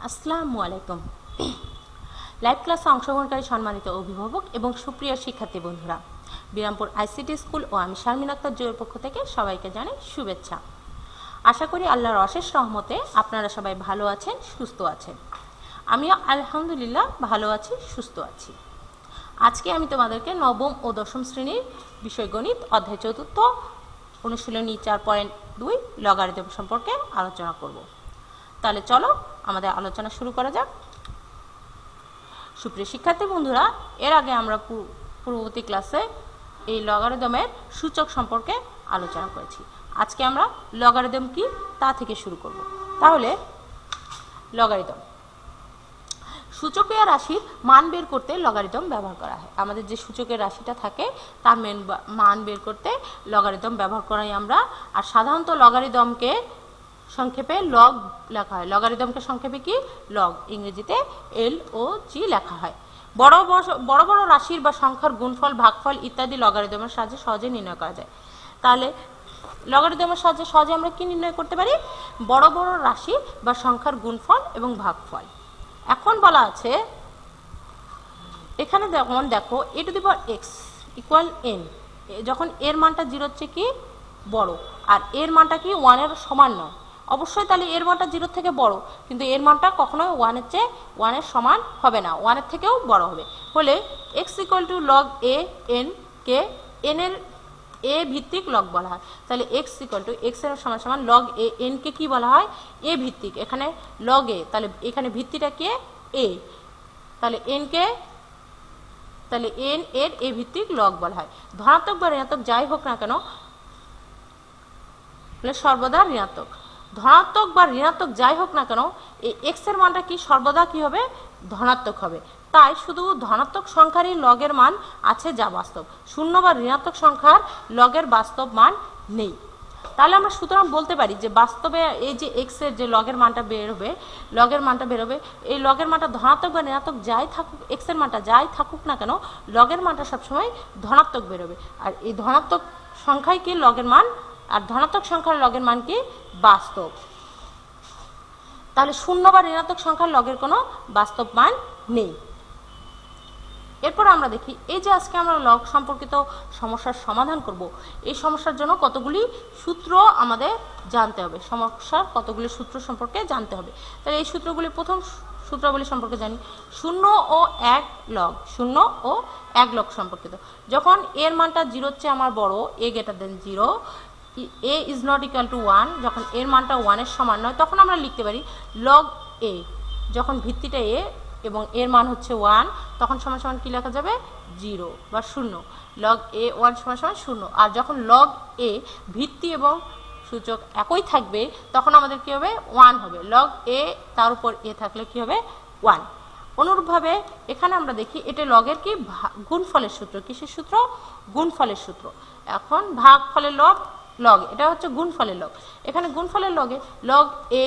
আসসালামু আলাইকুম। লাইভ ক্লাসে অংশগ্রহণকারী সম্মানিত অভিভাবক এবং সুপ্রিয় শিক্ষার্থী বন্ধুরা, বিরামপুর আইসিটি স্কুল ও আমি শারমিন আক্তার জুয়ের পক্ষ থেকে সবাইকে জানাই শুভেচ্ছা। আশা করি আল্লাহর অশেষ রহমতে আপনারা সবাই ভালো আছেন, সুস্থ আছেন। আমিও আলহামদুলিল্লাহ ভালো আছি, সুস্থ আছি। আজকে আমি তোমাদেরকে নবম ও দশম শ্রেণীর বিষয় গণিত অধ্যায় চতুর্থ অনুশীলনী 4.2 লগারিদম সম্পর্কে আলোচনা করব। তাহলে চলো আমাদের আলোচনা শুরু করা যাক। সুপ্রিয় শিক্ষার্থী বন্ধুরা, এর আগে আমরা পূর্ববর্তী ক্লাসে এই লগারিদমের সূচক সম্পর্কে আলোচনা করেছি। আজকে আমরা লগারিদম কি তা থেকে শুরু করব। তাহলে লগারিদম সূচকীয় রাশির মান বের করতে লগারিদম ব্যবহার করা হয়। আমাদের যে সূচকের রাশিটা থাকে তার মান বের করতে লগারিদম ব্যবহার করাই আমরা। আর সাধারণত লগারিদমকে সংক্ষেপে লগ লেখা হয়। লগারিদমকে সংক্ষেপে কি লগ, ইংরেজিতে LOG লেখা হয়। বড় বড় রাশির বা সংখ্যার গুণফল, ভাগফল ইত্যাদি লগারিদমের সাহায্যে সহজে নির্ণয় করা যায়। তাহলে লগারিদমের সাহায্যে সহজে আমরা কি নির্ণয় করতে পারি? বড় বড় রাশি বা সংখ্যার গুণফল এবং ভাগফল। এখন বলা আছে এখানে যেমন দেখো a⁴x = n, যখন এর মানটা 0 চেয়ে কি বড় আর এর মানটা কি 1 এর সমান নয়, অবশ্যই তাহলে এর মানটা 0 থেকে বড়, কিন্তু এর মানটা কখনোই 1 এর চেয়ে 1 এর সমান হবে না, 1 এর থেকেও বড় হবে। হলে x = log a n K n এর a ভিত্তিক লগ বলা হয়। তাহলে x এর সমান log a n কে কি বলা হয়? a ভিত্তিক। এখানে log a, তাহলে এখানে ভিত্তিটা কে a, তাহলে n কে তাহলে n এর a ভিত্তিক লগ বলা হয়। ধনাত্মক বা ঋণাত্মক যাই হোক না কেন সর্বদা ঋণাত্মক। ধনাত্মক বা ঋণাত্মক যাই হোক না কেন এই x এর মানটা কি সর্বদা কি হবে? ধনাত্মক হবে। তাই শুধু ধনাত্মক সংখ্যারই লগের মান আছে যা বাস্তব, শূন্য বা ঋণাত্মক সংখ্যার লগের বাস্তব মান নেই। তাহলে আমরা সুতরাং বলতে পারি যে বাস্তবে এই যে x এর যে লগের মানটা বেরোবে, এই লগের মানটা ধনাত্মক বা ঋণাত্মক যাই থাকুক, x এর মানটা যাই থাকুক না কেন লগের মানটা সবসময় ধনাত্মক বেরোবে। আর এই ধনাত্মক সংখ্যাই কি লগের মান, আর ধনাত্মক সংখ্যার লগের মান কি বাস্তব। তাহলে শূন্য বা ঋণাত্মক সংখ্যার লগের কোনো বাস্তব মান নেই। এরপর আমরা দেখি এই যে আজকে আমরা লগ সম্পর্কিত সমস্যার সমাধান করব, এই সমস্যার জন্য কতগুলি সূত্র আমাদের জানতে হবে, সমস্যার কতগুলি সূত্র সম্পর্কে জানতে হবে। তাহলে এই সূত্রগুলি, প্রথম সূত্রগুলি সম্পর্কে জানি। 0 ও 1 লগ, 0 ও 1 লগ সম্পর্কিত। যখন এর মানটা 0 চেয়ে আমার বড়, a > 0, a is not equal to 1, যখন এর মানটা 1 এর সমান নয় তখন আমরা লিখতে পারি log a। যখন ভিত্তিটা a এবং এর মান হচ্ছে 1 তখন সমান সমান কি লেখা যাবে? 0 বা 0। log a 1 সমান সমান 0। আর যখন log a ভিত্তি এবং সূচক একই থাকবে তখন আমাদের কি হবে? 1 হবে। log a তার উপর a থাকলে কি হবে? 1। অনুরূপভাবে এখানে আমরা দেখি এটা লগের কি গুণফলের সূত্র। কিসের সূত্র? গুণফলের সূত্র। এখন ভাগফলের লগ, এটা হচ্ছে গুণফলের লগ। এখানে গুণফলের লগে log a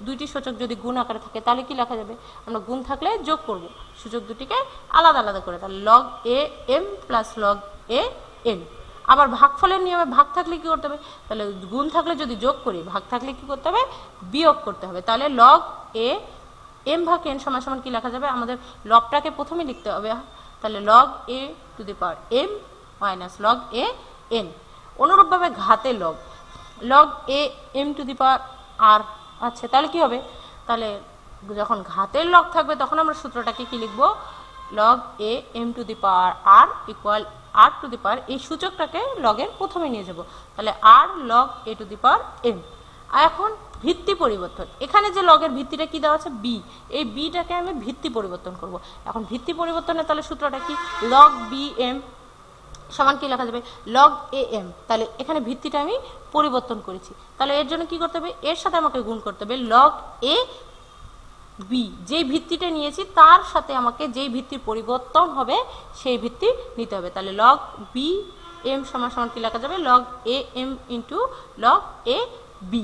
দুইটি সূচক যদি গুণ আকারে থাকে তাহলে কি লেখা যাবে? আমরা গুণ থাকলে যোগ করব সূচক দুটিকে আলাদা আলাদা করে, তাহলে log a m + log a n। আবার ভাগফলের নিয়মে ভাগ থাকলে কি করতে হবে? তাহলে গুণ থাকলে যদি যোগ করি, ভাগ থাকলে কি করতে হবে? বিয়োগ করতে হবে। তাহলে log a m/n সমান সমান কি লেখা যাবে? আমাদের লবটাকে প্রথমে লিখতে হবে, তাহলে log a to the power m - log a n। অনুরূপভাবে ঘাতের log a m to the power r আছে, তাহলে কি হবে? তাহলে যখন ঘাতের লগ থাকবে তখন আমরা সূত্রটাকে কি লিখব? log a m to the power r = r to the power, এই সূচকটাকে লগের প্রথমে নিয়ে যাব, তাহলে r log a to the power m। আর এখন ভিত্তি পরিবর্তন, এখানে যে লগের ভিত্তিটা কি দেওয়া আছে? b, এই bটাকে আমি ভিত্তি পরিবর্তন করব। এখন ভিত্তি পরিবর্তনে তাহলে সূত্রটা কি? log bm সমান কি লেখা যাবে? log am। তাহলে এখানে ভিত্তিটা আমি পরিবর্তন করেছি, তাহলে এর জন্য কি করতে হবে? এর সাথে আমাকে গুণ করতে হবে log a b, যেই ভিত্তিটা নিয়েছি তার সাথে আমাকে যেই ভিত্তির পরিবর্তন হবে সেই ভিত্তি নিতে হবে। তাহলে log b m সমান সমান কি লেখা যাবে? log a m * log a b।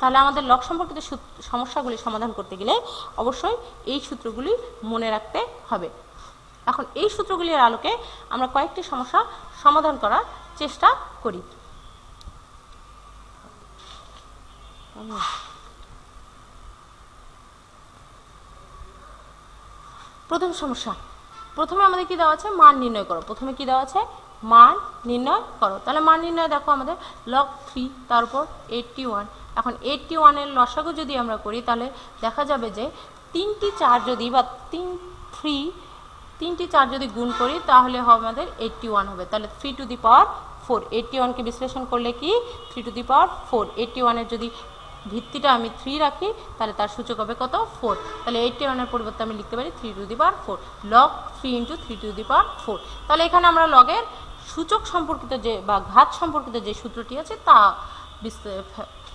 তাহলে আমাদের লগ সম্পর্কিত সমস্যাগুলি সমাধান করতে গেলে অবশ্যই এই সূত্রগুলি মনে রাখতে হবে। এখন এই সূত্রগুলির আলোকে আমরা কয়েকটি সমস্যা সমাধান করার চেষ্টা করি। প্রথম সমস্যা, প্রথমে আমাদের কি দেওয়া আছে, মান নির্ণয় করো। প্রথমে কি দেওয়া আছে, মান নির্ণয় করো। তাহলে মান নির্ণয় দেখো আমাদের লগ 3, তারপর 81। এখন 81 এর লসাগু যদি আমরা করি তাহলে দেখা যাবে যে 3টি 4 যদি বা 3টি 4 যদি গুণ করি তাহলে হবে আমাদের 81 হবে। তাহলে 3 টু দি পাওয়ার 4, 81কে বিশ্লেষণ করলে কি 3 টু দি পাওয়ার 4। 81 এর যদি ভিত্তিটা আমি 3 রাখি তাহলে তার সূচক হবে কত, 4। তাহলে 81 এর পরিবর্তে আমি লিখতে পারি 3 to the power 4, log 3 into 3 to the power 4। তাহলে এখানে আমরা লগের সূচক সম্পর্কিত যে বা ঘাত সম্পর্কিত যে সূত্রটি আছে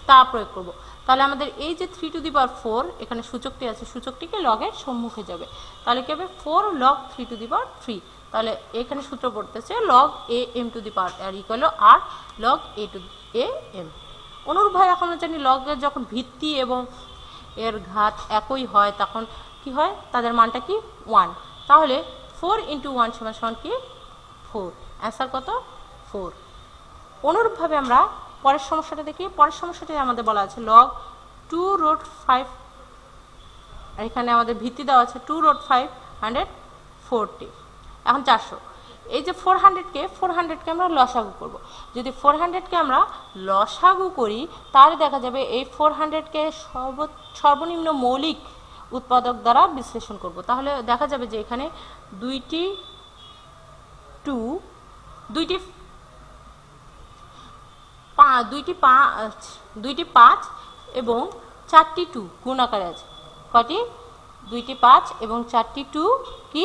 তা প্রয়োগ করব। তাহলে আমাদের এই যে 3 টু দি পাওয়ার 4 এখানে সূচকটি আছে, সূচকটিকে লগের সম্মুখে যাবে। তাহলে কি হবে 4 লগ 3 টু দি পাওয়ার 3। তাহলে এখানে সূত্র পড়তেছে log A M to the power R equal R log A to A M. অনুরূপভাবে এখন আমরা জানি লগের যখন ভিত্তি এবং এর ঘাত একই হয় তখন কি হয়, তাদের মানটা কি 1। তাহলে 4 ইন্টু 1 সমান কি 4, অ্যান্সার কত 4। অনুরূপভাবে আমরা পরের সমস্যাটা দেখি। পরের সমস্যাটি আমাদের বলা আছে লগ 2 রুট 5, আর এখানে আমাদের ভিত্তি দেওয়া আছে 2 রুট 540, এখন 400। এই যে 400কে আমরা লসাগু করব। যদি 400কে আমরা লসাগু করি তাহলে দেখা যাবে এই 400কে সর্বনিম্ন মৌলিক উৎপাদক দ্বারা বিশ্লেষণ করব। তাহলে দেখা যাবে যে এখানে দুইটি 5 এবং 4টি 2 গুণ আকারে আছে। কটি, 2টি 5 এবং 4টি 2 কি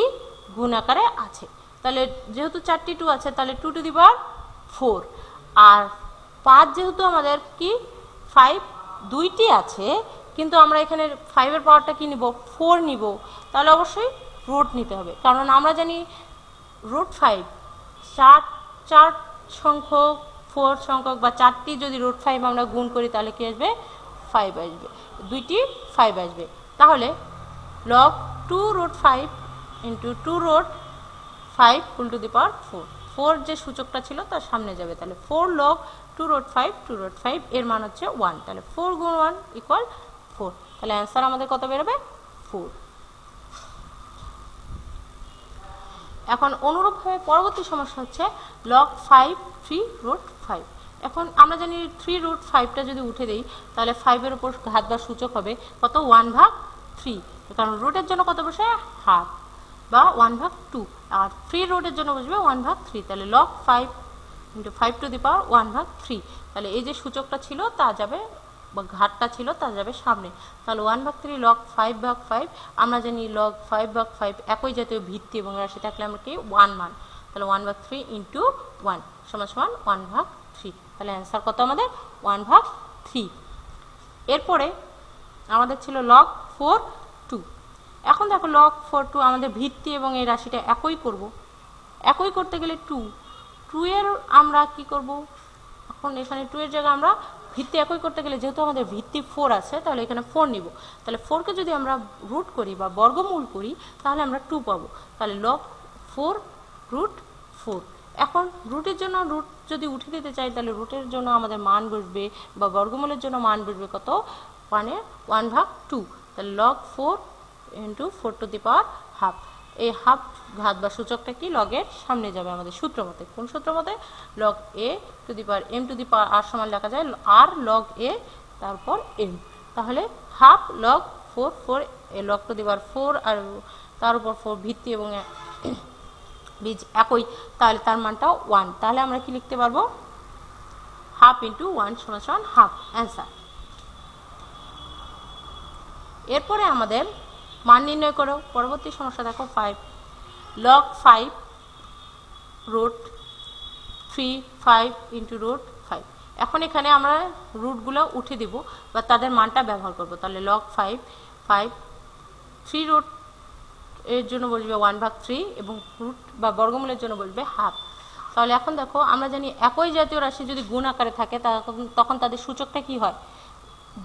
গুণ আকারে আছে। তাহলে যেহেতু 4টি 2 আছে তাহলে 2 টু দি পাওয়ার 4, আর 5 যেহেতু আমাদের কি 5 দুইটি আছে কিন্তু আমরা এখানে 5 এর পাওয়ারটা কি নিব, 4 নিব। তাহলে অবশ্যই রুট নিতে হবে, কারণ আমরা জানি রুট 5 চার সংখ্যক 4 সংখ্যক বা 4টি যদি রুট 5 আমরা গুণ করি তাহলে কি আসবে 5 আসবে, দুইটি 5 আসবে। তাহলে log 2 root 5 into 2 root 5 full to the power 4 যে সূচকটা ছিল তার সামনে যাবে। তাহলে 4 লগ 2 রুট 5 এর মান হচ্ছে 1। তাহলে 4 গুণ 1 ইকুয়াল 4। তাহলে অ্যান্সার আমাদের কত বেরোবে 4। এখন অনুরূপভাবে পরবর্তী সমস্যা হচ্ছে লগ 5 3 রুট 5। এখন আমরা জানি 3 রুট 5টা যদি উঠে দেই তাহলে 5-এর উপর ঘাত বা সূচক হবে কত, 1/3। কারণ রুটের জন্য কত বসে, হাফ বা 1/2, আর 3 রুটের জন্য বসবে 1/3। তাহলে লগ 5 ইন্টু 5 টু দি পাওয়ার 1/3। তাহলে এই যে সূচকটা ছিল তা যাবে বা ঘাতটা ছিল তা যাবে সামনে। তাহলে 1/3 লগ 5/5। আমরা জানি লগ 5/5 একই জাতীয় ভিত্তি এবং রাশি থাকলে আমরা কি 1 মান। তাহলে 1/3 ইন্টু 1 সমান 1/3। তাহলে অ্যান্সার কত আমাদের 1/3। এরপরে আমাদের ছিল লগ 4 2। এখন দেখো লগ 4 2 আমাদের ভিত্তি এবং এই রাশিটা একই করব। একই করতে গেলে 2 এর আমরা কি করব, এখন এখানে 2 এর জায়গায় আমরা ভিত্তি একই করতে গেলে যেহেতু আমাদের ভিত্তি 4 আছে তাহলে এখানে 4 নিব। তাহলে 4কে যদি আমরা রুট করি বা বর্গমূল করি তাহলে আমরা 2 পাবো। তাহলে লগ 4 রুট 4। এখন রুটের জন্য রুট যদি উঠে দিতে চাই তাহলে রুটের জন্য আমাদের মান বসবে বা বর্গমূলের জন্য মান বসবে কত, 1/2। তাহলে log 4 into 4 two the power half. এই হাফ ঘাত বা সূচকটা কি লগের সামনে যাবে আমাদের সূত্র মতে। কোন সূত্র মতে, log A to the power m to the power r সমান লেখা যায় আর লগ এ তারপর এম। তাহলে half log 4 a log to the power 4 আর তার উপর 4 ভিত্তি এবং বীজ একই, তাহলে তার মানটা 1। তাহলে আমরা কি লিখতে পারবো, হাফ ইন্টু 1 সমান হাফ, অ্যান্সার। এরপরে আমাদের মান নির্ণয় করো। পরবর্তী সমস্যা দেখো 5 লগ 5 রুট 3 5 ইন্টু রুট 5। এখন এখানে আমরা রুটগুলো উঠে দিব বা তাদের মানটা ব্যবহার করব। তাহলে লগ 5 3 রুট এর জন্য বসবে 1/3 এবং রুট বা বর্গমূলের জন্য বসবে হাফ। তাহলে এখন দেখো আমরা জানি একই জাতীয় রাশি যদি গুণ আকারে থাকে তখন তাদের সূচকটা কি হয়,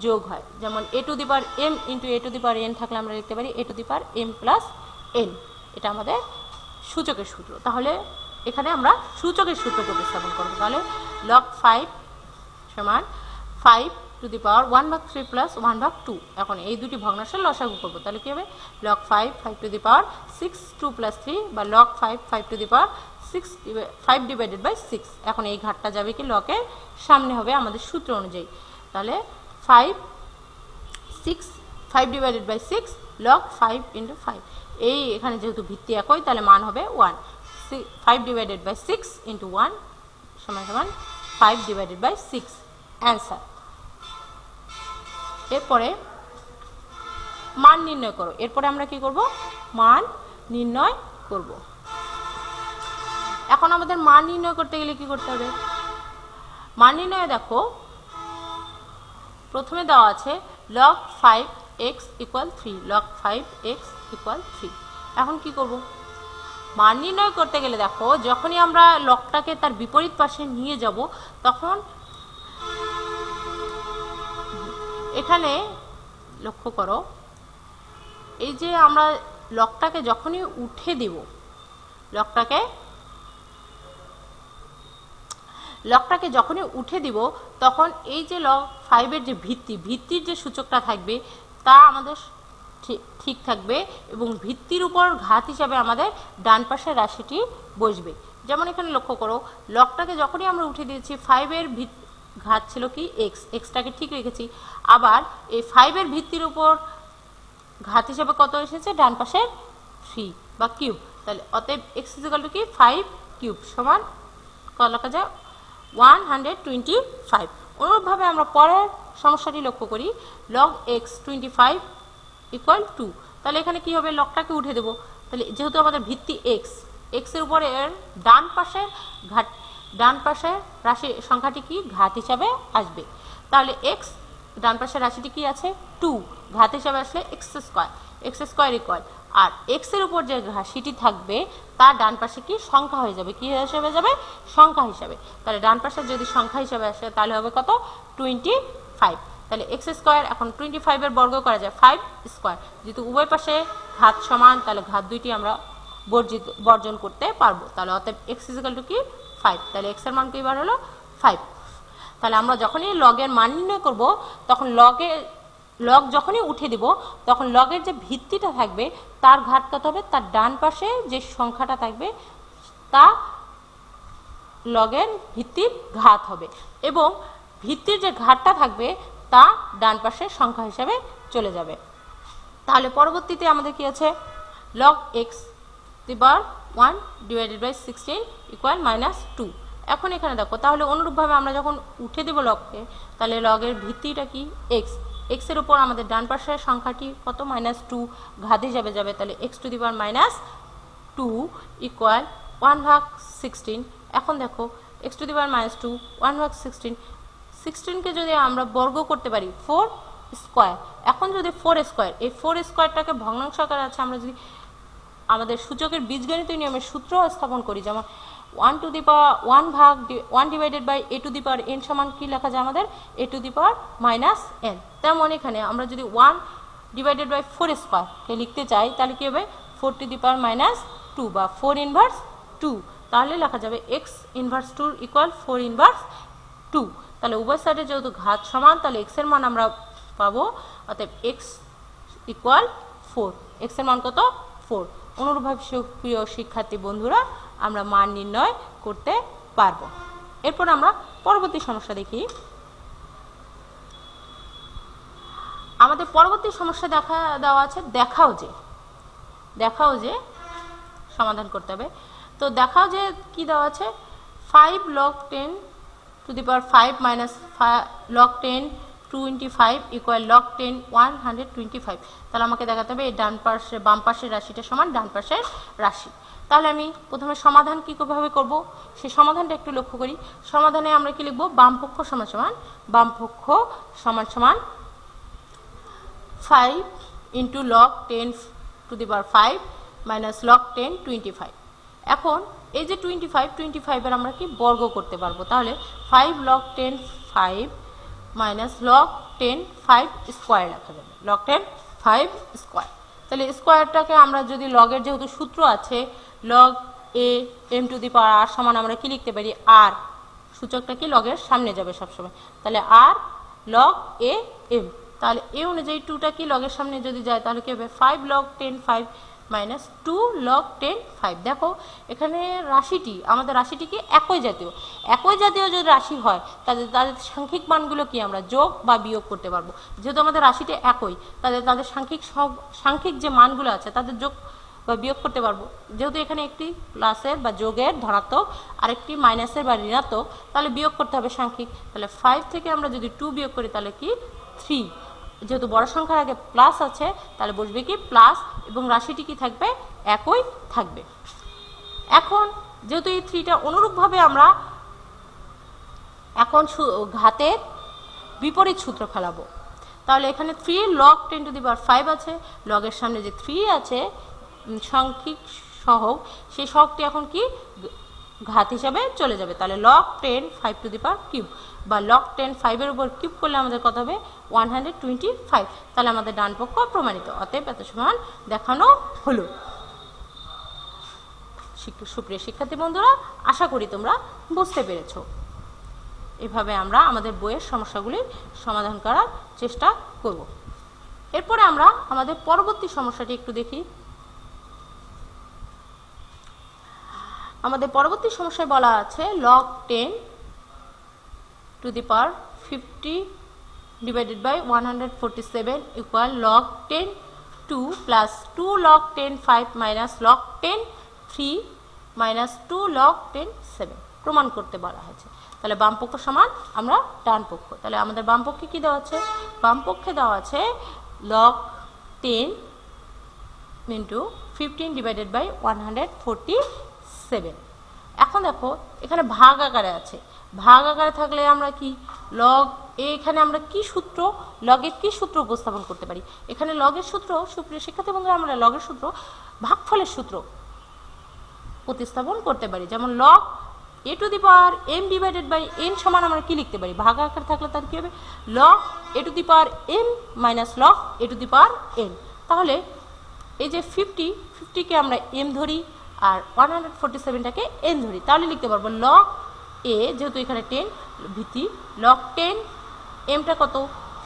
যোগ হয়। যেমন a to the power m into a to the power n থাকলে আমরা লিখতে পারি a to the power m plus n. এটা আমাদের সূচকের সূত্র। তাহলে এখানে আমরা সূচকের সূত্র প্রতিস্থাপন করবো। তাহলে লগ 5 সমান 5 টু দি পাওয়ার 1/3 প্লাস 1/2। এখন এই দুটি ভগ্নাংশের লসাগু করবো, তাহলে কি হবে log 5 5 to the power 6 2 plus 3 বা log 5 5 to the power 5 divided by 6। এখন এই ঘাতটা যাবে কি লগের সামনে হবে আমাদের সূত্র অনুযায়ী, তাহলে 5 ডিভাইডেড বাই 6 log 5 ইন্টু 5। এই এখানে যেহেতু ভিত্তি একই তাহলে মান হবে 1। 5 ডিভাইডেড বাই 6 ইন্টু 1 সমান সমান 5 ডিভাইডেড বাই 6 অ্যান্সার। এরপরে মান নির্ণয় করো। এরপরে আমরা কি করব, মান নির্ণয় করব। এখন আমাদের মান নির্ণয় করতে গেলে কি করতে হবে, মান নির্ণয়ে দেখো প্রথমে দেওয়া আছে log 5x equal 3, log 5x equal 3। এখন কি করব, মান নির্ণয় করতে গেলে দেখো যখনই আমরা লগটাকে তার বিপরীত পাশে নিয়ে যাব তখন এখানে লক্ষ্য করো, এই যে আমরা লগটাকে যখনই উঠে দেব, লগটাকে যখনই উঠে দিব তখন এই যে log 5 এর যে ভিত্তির যে সূচকটা থাকবে তা আমাদের ঠিক থাকবে এবং ভিত্তির উপর ঘাত হিসাবে আমাদের ডান পাশের রাশিটি বসবে। যেমন এখানে লক্ষ্য করো, লগটাকে যখনই আমরা উঠে দিয়েছি 5 এর ঘাত ছিল কি এক্সটাকে ঠিক রেখেছি, আবার এই 5 এর ভিত্তির উপর ঘাত হিসাবে কত এসেছে, ডান পাশের 3 বা কিউব। তাহলে অতএব x ইকুয়াল টু কি 5 কিউব সমান কত লেখা যায় 125। অনুরূপভাবে আমরা পরের সমস্যাটি লক্ষ্য করি, log x 25 ইকুয়াল 2। তাহলে এখানে কি হবে, লগটাকে উঠে দেব, তাহলে যেহেতু আমাদের ভিত্তি x এর উপরে এর ডান পাশের রাশি সংখ্যাটি কি ঘাত হিসাবে আসবে। তাহলে x ডান পাশের রাশিটি কি আছে 2, ঘাত হিসাবে আসলে x স্কয়ার ইকুয়াল, আর x এর উপর যে রাশিটি থাকবে তার ডান পাশে কি সংখ্যা হয়ে যাবে, কি হিসাবে যাবে, সংখ্যা হিসাবে। তাহলে ডান পাশে যদি সংখ্যা হিসাবে আসে তাহলে হবে কত 25। তাহলে x স্কয়ার, এখন 25 এর বর্গ করা যায় 5 স্কয়ার, যেহেতু উভয় পাশে ঘাত সমান তাহলে ঘাত দুইটি আমরা বর্জন করতে পারবো। তাহলে অতএব x ইকুয়াল টু কি 5, তাহলে x এর মান কি বার হলো 5। তাহলে আমরা যখনই লগের মান নির্ণয় করব তখন লগ যখনই উঠে দিব তখন লগের যে ভিত্তিটা থাকবে তার ঘাত কত হবে, তার ডান পাশে যে সংখ্যাটা থাকবে তা লগের ভিত্তির ঘাত হবে এবং ভিত্তির যে ঘাতটা থাকবে তা ডান পাশের সংখ্যা হিসাবে চলে যাবে। তাহলে পরবর্তীতে আমাদের কি আছে, log x to the power 1 divided by 16 equal -2। এখন এখানে দেখো, তাহলে অনুরূপভাবে আমরা যখন উঠে দেব লগকে, তাহলে লগের ভিত্তিটা কি x এর উপর আমাদের ডান পাশের সংখ্যাটি কত -2 ঘাত হিসাবে যাবে, তাহলে x to the power -2 equal 1/16। এখন দেখো x টু দি পাওয়ার -2 1/16 কে যদি আমরা বর্গ করতে পারি 4 স্কয়ার। এখন যদি 4 স্কয়ার, এই 4 স্কয়ারটাকে ভগ্নাংশ আকারে আছে, আমরা যদি আমাদের সূচকের বীজগণিত নিয়মের সূত্র স্থাপন করি, যেমন 1 to the power 1 divided by a to the power n সমান কি লেখা যায় আমাদের a to the power -n। তেমন এখানে আমরা যদি 1 ডিভাইডেড বাই 4 স্কয়ার কে লিখতে চাই তাহলে কি হবে 4 টু দি পাওয়ার -2 বা 4 ইনভার্স 2, তাহলে লেখা যাবে x ইনভার্স 2 ইকুয়াল 4 ইনভার্স 2। তাহলে উভয় সাইডে যেহেতু ঘাত সমান তাহলে x এর মান আমরা পাবো, অতএব x ইকুয়াল 4, x এর মান কত 4। অনুরূপভাবে প্রিয় শিক্ষার্থী বন্ধুরা আমরা মান নির্ণয় করতে পারবো। এরপর আমরা পরবর্তী সমস্যা দেখি। আমাদের পরবর্তী সমস্যা দেওয়া আছে দেখাও যে সমাধান করতে হবে। তো দেখাও যে কি দেওয়া আছে, 5 log 10 to the power 5 minus log 10 25 equal log 10 125। তাহলে আমাকে দেখাতে হবে এই বাম পাশের রাশিটা সমান ডান পাশের রাশি। তাহলে আমি প্রথমে সমাধান কিভাবে করব সেই সমাধানটা একটু লক্ষ্য করি। সমাধানে আমরা কি লিখব, বাম পক্ষ সমান 5 into log 10 to the power 5 minus log 10 25। এখন এই যে 25 এর আমরা কি বর্গ করতে পারবো, তাহলে 5 log 10 5 মাইনাস log 10 5 স্কয়ার লেখা যাবে, log 10 5 স্কয়ার। তাহলে স্কয়ারটাকে আমরা যদি লগের যেহেতু সূত্র আছে log a m to the power r সমান আমরা কি লিখতে পারি, r সূচকটা কি লগের সামনে যাবে সবসময়, তাহলে r লগ এ এম। তাহলে এ অনুযায়ী 2টা কি লগের সামনে যদি যায় তাহলে কি হবে 5 log 10 5 মাইনাস 2 log 10 5। দেখো এখানে রাশিটি আমাদের রাশিটি কি একই জাতীয় যদি রাশি হয় তাদের সাংখ্যিক মানগুলো কি আমরা যোগ বা বিয়োগ করতে পারবো। যেহেতু আমাদের রাশিটি একই তাদের সাংখ্যিক যে মানগুলো আছে তাদের যোগ বা বিয়োগ করতে পারবো। যেহেতু এখানে একটি প্লাসের বা যোগের ধনাত্মক আরেকটি মাইনাসের বা ঋণাত্মক, তাহলে বিয়োগ করতে হবে সাংখ্যিক। তাহলে 5 থেকে আমরা যদি 2 বিয়োগ করি তাহলে কি 3। যেহেতু বড় সংখ্যার আগে প্লাস আছে তাহলে বসবে কি প্লাস, এবং রাশিটি কি থাকবে একই থাকবে। এখন যেহেতু এই 3টা অনুরূপভাবে আমরা এখন ঘাতের বিপরীত সূত্র ফেলাবো। তাহলে এখানে 3 log 10 to the power 5 আছে, লগের সামনে যে 3 আছে সাংখ্যিক সহগ, সেই সহগটি এখন কি ঘাত হিসাবে চলে যাবে। তাহলে log 10 5 to the power cube বা log 10 5 এর উপর কিউব করলে আমাদের কত হবে 125। তাহলে আমাদের ডান পক্ষ প্রমাণিত। অতএব এত সমান দেখানো হলো। সুপ্রিয় শিক্ষার্থী বন্ধুরা, আশা করি তোমরা বুঝতে পেরেছো। এভাবে আমরা আমাদের বইয়ের সমস্যাগুলির সমাধান করার চেষ্টা করব। এরপরে আমরা আমাদের পরবর্তী সমস্যাটি একটু দেখি। আমাদের পরবর্তী সমস্যায় বলা আছে log 10 to the power 50 divided by 147 equal log 10 2 plus 2 log 10 5 minus log 10 3 minus 2 log 10 7 প্রমাণ করতে বলা হয়েছে। তাহলে বাম পক্ষ সমান আমরা ডান পক্ষ। তাহলে আমাদের বাম পক্ষে কি দেওয়া আছে? বাম পক্ষে দেওয়া আছে log 10 into 15 divided by 147। এখন দেখো এখানে ভাগ আকারে আছে, ভাগ আকারে থাকলে আমরা কি লগ এখানে আমরা কি সূত্র লগের কি সূত্র উপস্থাপন করতে পারি? এখানে লগের সূত্র, সুপ্রিয় শিক্ষার্থী বন্ধুরা, আমরা লগের সূত্র ভাগফলের সূত্র প্রতিস্থাপন করতে পারি। যেমন log a to the power m divided by n সমান আমরা কি লিখতে পারি? ভাগ আকারে থাকলে তার কি হবে log a to the power m minus log a to the power n। তাহলে এই যে 50 কে আমরা m ধরি আর 147টাকে n ধরি, তাহলে লিখতে পারবো log a, যেহেতু এখানে 10 ভিত্তি, log 10 mটা কত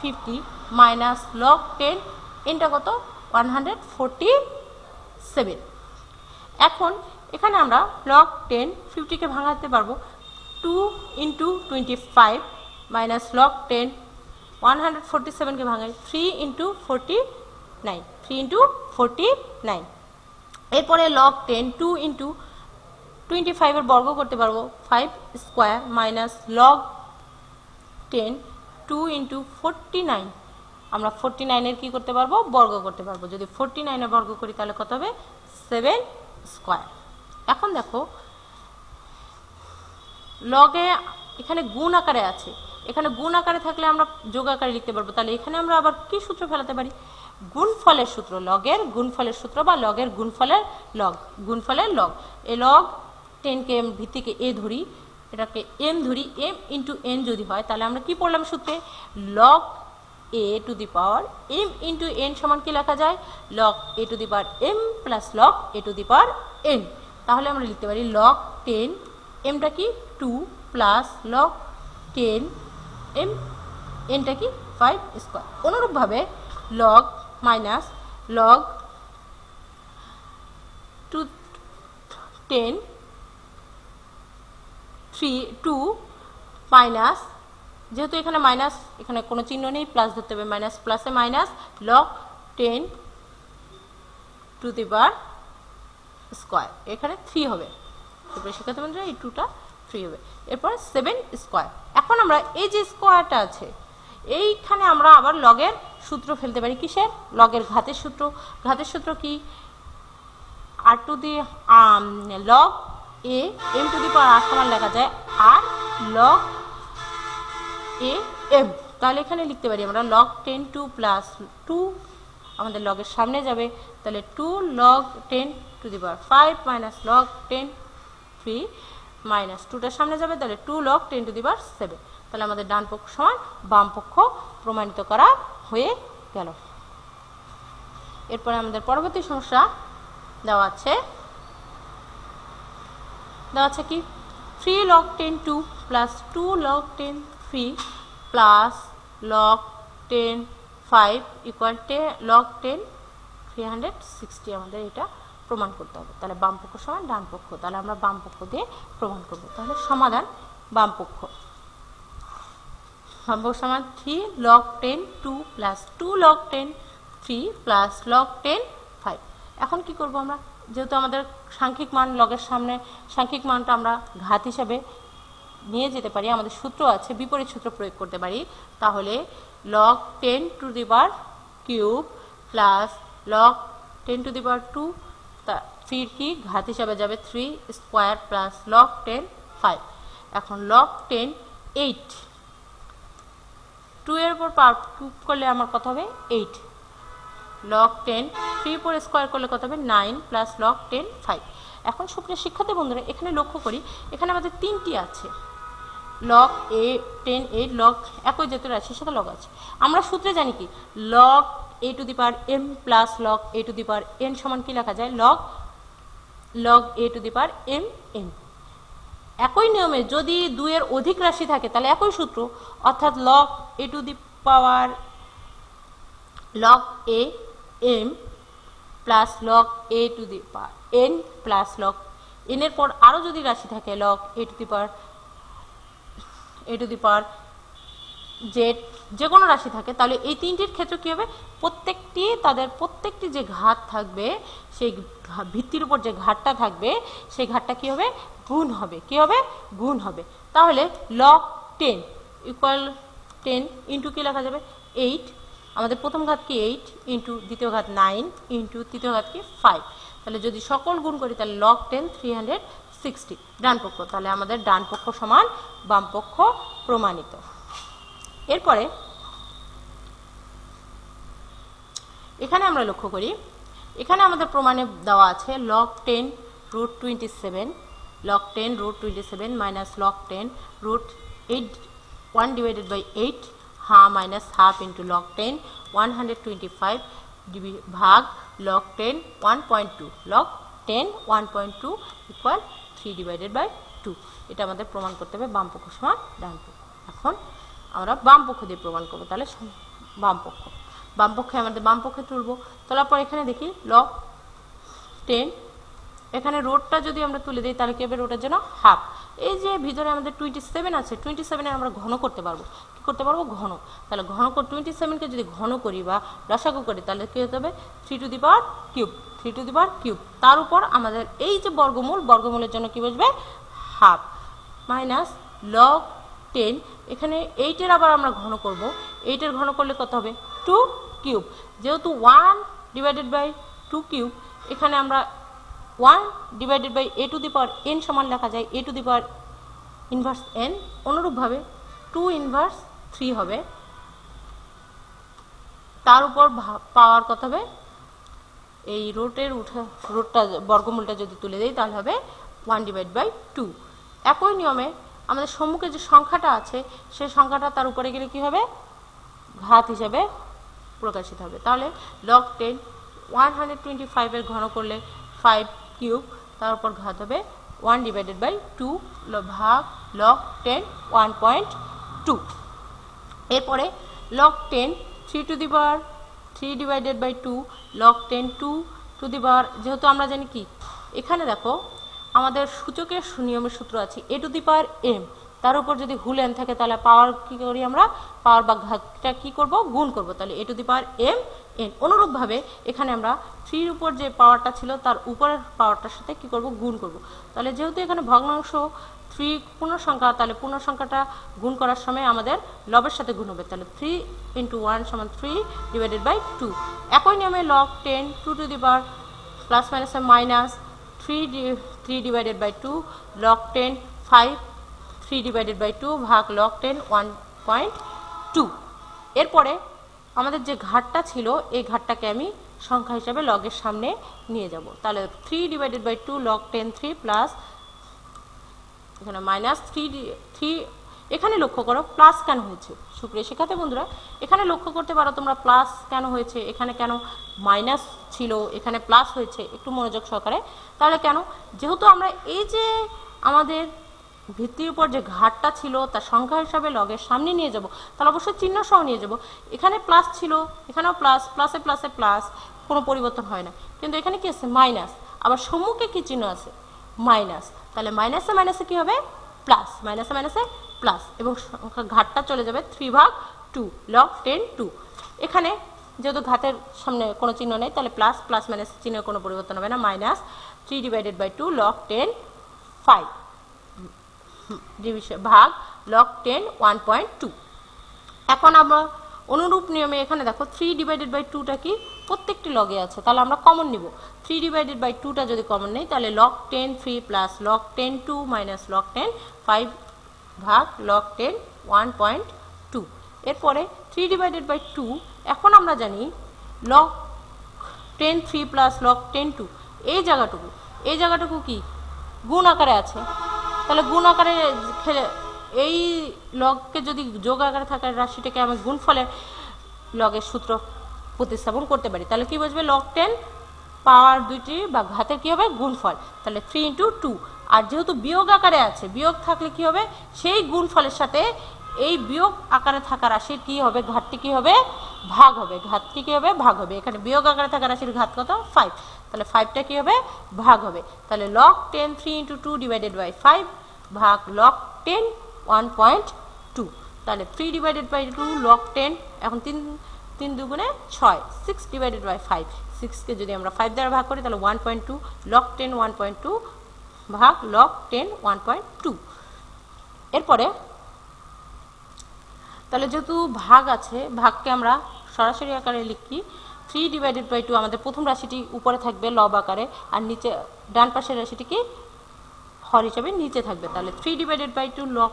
50 মাইনাস log 10 nটা কত 147। এখন এখানে আমরা log 10 50কে ভাঙাতে পারবো 2 into 25 মাইনাস log 10 147কে ভাঙাই 3 into 49। এরপরে log 10 2 into 25 এর বর্গ করতে পারবো 5 স্কয়ার মাইনাস log 10 2 into 49, আমরা 49 এর কি করতে পারবো বর্গ করতে পারবো। যদি 49 এর বর্গ করি তাহলে কত হবে 7 স্কয়ার। এখন দেখো লগে এখানে গুণ আকারে আছে, এখানে গুণ আকারে থাকলে আমরা যোগ আকারে লিখতে পারবো। তাহলে এখানে আমরা আবার কি সূত্র ফেলাতে পারি? গুণফলের সূত্র, লগের গুণফলের সূত্র বা লগের গুণফলের লগ। এই লগ 10কে ভিত্তিকে a ধরি, এটাকে m ধরি, m ইন্টু n যদি হয় তাহলে আমরা কি পড়লাম সূত্রে log a to the power m into n সমান কি লেখা যায় log a to the power m plus log a to the power n। তাহলে আমরা লিখতে পারি log 10 mটা কি 2 প্লাস log 10 m nটা কি 5 স্কয়ার। অনুরূপভাবে log মাইনাস log 10 2 মাইনাস, যেহেতু এখানে মাইনাস, এখানে কোনো চিহ্ন নেই, প্লাস ধরতে হবে, মাইনাস প্লাসে minus log 10 to the power square, এখানে 3 হবে। সুপ্রিয় শিক্ষার্থী বন্ধুরা, এই 2টা 3 হবে। এরপর 7 স্কয়ার। এখন আমরা এই যে স্কয়ারটা আছে এইখানে আমরা আবার লগের সূত্র ফেলতে পারি। কিসের? লগের ঘাতের সূত্র। ঘাতের সূত্র কি r to the log a m to the power r সমান লেখা যায় r log a m। তাহলে এখানে লিখতে পারি আমরা log 10 2 প্লাস 2, আমাদের লগের সামনে যাবে, তাহলে 2 log 10 to the power 5 minus log 10 3 minus 2টার সামনে যাবে, তাহলে 2 log 10 টু দি পাওয়ার 7। তাহলে আমাদের ডান পক্ষ সমান বাম পক্ষ প্রমাণিত করা হয়ে গেল। এরপরে আমাদের পরবর্তী সমস্যা দেওয়া আছে কি 3 log 10 2 plus 2 log 10 3 plus log 10 5 equal log 10 360 আমাদের এটা প্রমাণ করতে হবে। তাহলে বাম পক্ষ সমান ডান পক্ষ, তাহলে আমরা বাম পক্ষ দিয়ে প্রমাণ করব। তাহলে সমাধান বাম পক্ষ সমান 3 log 10 2 plus 2 log 10 3 plus log 10 5। এখন কি করব আমরা, যেহেতু আমাদের সাংখ্যিক মান লগের সামনে সাংখ্যিক মানটা আমরা ঘাত হিসাবে নিয়ে যেতে পারি, আমাদের সূত্র আছে, বিপরীত সূত্র প্রয়োগ করতে পারি। তাহলে log 10 to the power cube plus log 10 to the power 2, ফির কি ঘাত হিসাবে যাবে 3 স্কোয়ার প্লাস log 10 5। এখন log 10 8, 2 এর উপর পাওয়ার কিউব করলে আমার কত হবে 8, log 10 3 উপর স্কোয়ার করলে কত হবে 9 প্লাস log 10 5। এখন সুপ্রিয় শিক্ষার্থী বন্ধুরা এখানে লক্ষ্য করি, এখানে আমাদের তিনটি আছে, log 10 8 log একই জাতীয় রাশির সাথে লগ আছে। আমরা সূত্রে জানি কি log a to the power m plus log a to the power n সমান কি লেখা যায় log a to the power m n। একই নিয়মে যদি 2 এর অধিক রাশি থাকে তাহলে একই সূত্র, অর্থাৎ log a to the power log a m plus log a to the power n plus log n এর পর আরও যদি রাশি থাকে log a to the power z, যে কোনো রাশি থাকে, তাহলে এই তিনটির ক্ষেত্রে কী হবে, তাদের প্রত্যেকটি যে ঘাত থাকবে সেই ভিত্তির উপর যে ঘাতটা থাকবে সেই ঘাতটা কী হবে, গুণ হবে। কী হবে, গুণ হবে। তাহলে log 10 ইকুয়াল 10 ইন্টু কী লেখা যাবে 8, আমাদের প্রথম ঘাত কি 8 ইন্টু দ্বিতীয় ঘাত 9 ইন্টু তৃতীয় ঘাত কি 5। তাহলে যদি সকল গুণ করি তাহলে log 10 360 ডান পক্ষ। তাহলে আমাদের ডান পক্ষ সমান বাম পক্ষ প্রমাণিত। এরপরে এখানে আমরা লক্ষ্য করি, এখানে আমাদের প্রমাণে দেওয়া আছে log 10 root 27 log 10 root 27 minus log 10 root 8 1 divided by 8 minus half into log 10 125 ভাগ log 10 1.2 log 10 1.2 equal 3 divided by 2। এটা আমাদের প্রমাণ করতে হবে বাম পক্ষ সমান ডান পক্ষ। এখন আমরা বাম পক্ষ দিয়ে প্রমাণ করবো। তাহলে বাম পক্ষে আমাদের বাম পক্ষে তুলব, তোলার পর এখানে দেখি log 10, এখানে রোডটা যদি আমরা তুলে দিই তাহলে কি হবে, রোডের জন্য হাফ। এই যে ভিতরে আমাদের 27 আছে, 27 আমরা ঘন করতে পারবো। কি করতে পারবো, ঘন। তাহলে ঘন 27কে যদি ঘন করি বা লসাগু করি তাহলে কি হতে হবে 3 টু দি পাওয়ার কিউব। তার উপর আমাদের এই যে বর্গমূলের জন্য কি বসবে, হাফ মাইনাস log 10, এখানে 8-এর আবার আমরা ঘন করব, 8-এর ঘন করলে কত হবে 2 কিউব। যেহেতু 1 ডিভাইডেড বাই 2 কিউব, এখানে আমরা 1 divided by a to the power n সমান লেখা যায় a to the power inverse n। অনুরূপভাবে 2 ইনভার্স 3 হবে, তার উপর পাওয়ার কত হবে, এই রোডটা বর্গমূলটা যদি তুলে দিই তাহলে হবে 1 ডিভাইড বাই 2। একই নিয়মে আমাদের সম্মুখে যে সংখ্যাটা আছে সেই সংখ্যাটা তার উপরে গেলে কি হবে, ঘাত হিসেবে প্রকাশিত হবে। তাহলে log 10 125-এর ঘন করলে 5 কিউব, তার উপর ঘাত হবে 1 ডিভাইডেড বাই 2 ভাগ log 10 1.2। এরপরে log 10 3 to the power 3 divided by 2 log 10 2 to the power, যেহেতু আমরা জানি কি এখানে দেখো আমাদের সূচকের নিয়মের সূত্র আছে a to the power m, তার উপর যদি হুল n থাকে তাহলে পাওয়ার কি করি, আমরা পাওয়ার বা ঘাতটা কি করব, গুণ করব। তাহলে a to the power m n। অনুরূপভাবে এখানে আমরা 3-র উপর যে পাওয়ারটা ছিল তার উপরের পাওয়ারটার সাথে কি করব, গুণ করব। তাহলে যেহেতু এখানে ভগ্নাংশ 3 পূর্ণ সংখ্যা, তাহলে পূর্ণ সংখ্যাটা গুণ করার সময় আমাদের লবের সাথে গুণ হবে। তাহলে 3 × 1 সমান 3 ডিভাইডেড বাই 2। একই নিয়মে log 10 2 to the power plus minus minus 3 divided by 2 log 10 5 3 divided by 2 ভাগ log 10 1.2। এরপরে আমাদের যে ঘাতটা ছিল এই ঘাতটাকে আমি সংখ্যা হিসাবে লগের সামনে নিয়ে যাব। তাহলে 3 ডিভাইডেড বাই 2 log 10 3 প্লাস এখানে মাইনাস 3। এখানে লক্ষ্য করো প্লাস কেন হয়েছে, সুপ্রিয় শিক্ষার্থী বন্ধুরা এখানে লক্ষ্য করতে পারো তোমরা প্লাস কেন হয়েছে, এখানে কেন মাইনাস ছিল এখানে প্লাস হয়েছে, একটু মনোযোগ সহকারে। তাহলে কেন, যেহেতু আমরা এই যে আমাদের ভিত্তির উপর যে ঘাটটা ছিল তার সংখ্যা হিসাবে লগের সামনে নিয়ে যাব, তাহলে অবশ্যই চিহ্ন সহ নিয়ে যাব। এখানে প্লাস ছিল, এখানেও প্লাস, প্লাসে প্লাসে প্লাস, কোনো পরিবর্তন হয় না। কিন্তু এখানে কি আছে? মাইনাস। আবার সম্মুখে কি চিহ্ন আছে? মাইনাস। তাহলে মাইনাসে মাইনাসে কি হবে? প্লাস। মাইনাসে মাইনাসে প্লাস, এবং ঘাটটা চলে যাবে 3/2, log 10 2। এখানে যেহেতু ঘাতের সামনে কোনো চিহ্ন নেই, তাহলে প্লাস, প্লাস মাইনাস চিহ্নের কোনো পরিবর্তন হবে না। মাইনাস 3/2 log 10 5 ডিভিশন ভাগ log 10 1.2। এখন আমরা অনুরূপ নিয়মে এখানে দেখো 3/2টা কি প্রত্যেকটি লগে আছে, তাহলে আমরা কমন নিব। 3/2টা যদি কমন নেই, তাহলে log 10 3 plus log 10 2 minus log 10 5 ভাগ log 10 1.2। এরপরে 3/2, এখন আমরা জানি log 10 3 প্লাস log 10 2, এই জায়গাটুকু কি গুণ আকারে আছে, তাহলে গুণ আকারে এই লগকে যদি যোগ আকারে থাকা রাশিটাকে আমি গুণফলের লগের সূত্র প্রতিস্থাপন করতে পারি, তাহলে কি বুঝবে? log 10 পাওয়ার দুইটি বা ঘাতের কি হবে? গুণফল। তাহলে 3 × 2। আর যেহেতু বিয়োগ আকারে আছে, বিয়োগ থাকলে কি হবে? সেই গুণফলের সাথে এই বিয়োগ আকারে থাকা রাশির কি হবে? ঘাতটি কি হবে? ভাগ হবে। ঘাতটি কি হবে? ভাগ হবে। এখানে বিয়োগ আকারে থাকা রাশির ঘাত কত? 5। তাহলে 5টা কি হবে? ভাগ হবে। তাহলে log 10 3 × 2/5 ভাগ log 10 1.2। তাহলে 3/2 log 10, এখন 3 দুগুণে 6, 6/5। 6কে যদি আমরা 5 দ্বারা ভাগ করি, তাহলে 1.2 log 10 1.2 ভাগ log 10 1.2। এরপরে তাহলে যেহেতু ভাগ আছে, ভাগকে আমরা সরাসরি আকারে লিখি। 3/2 আমাদের প্রথম রাশিটি উপরে থাকবে লব আকারে, আর নিচে ডান পাশের রাশিটি কি হর হিসাবে নিচে থাকবে। তাহলে 3/2 log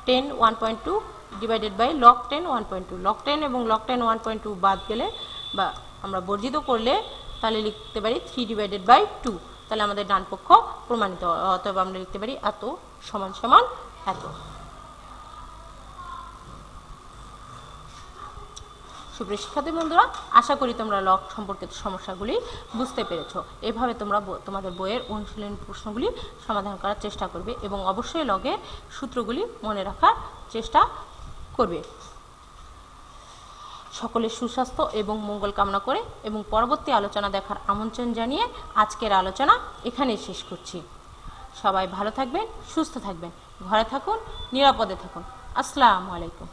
10 1.2 divided by log 10 1.2। log 10 এবং log 10 1.2 বাদ গেলে বা আমরা বর্জিত করলে তাহলে লিখতে পারি 3/2। তাহলে আমাদের ডান পক্ষ প্রমাণিত। অতএব আমরা লিখতে পারি এত সমান সমান এত। সুপ্রিয় শিক্ষার্থী বন্ধুরা, আশা করি তোমরা লগ সম্পর্কিত সমস্যাগুলি বুঝতে পেরেছো। এভাবে তোমরা তোমাদের বইয়ের অনুশীলনী প্রশ্নগুলি সমাধান করার চেষ্টা করবে এবং অবশ্যই লগের সূত্রগুলি মনে রাখার চেষ্টা করবে। সকলের সুস্বাস্থ্য এবং মঙ্গল কামনা করে এবং পরবর্তী আলোচনা দেখার আমন্ত্রণ জানিয়ে আজকের আলোচনা এখানেই শেষ করছি। সবাই ভালো থাকবেন, সুস্থ থাকবেন, ঘরে থাকুন, নিরাপদে থাকুন। আসসালামু আলাইকুম।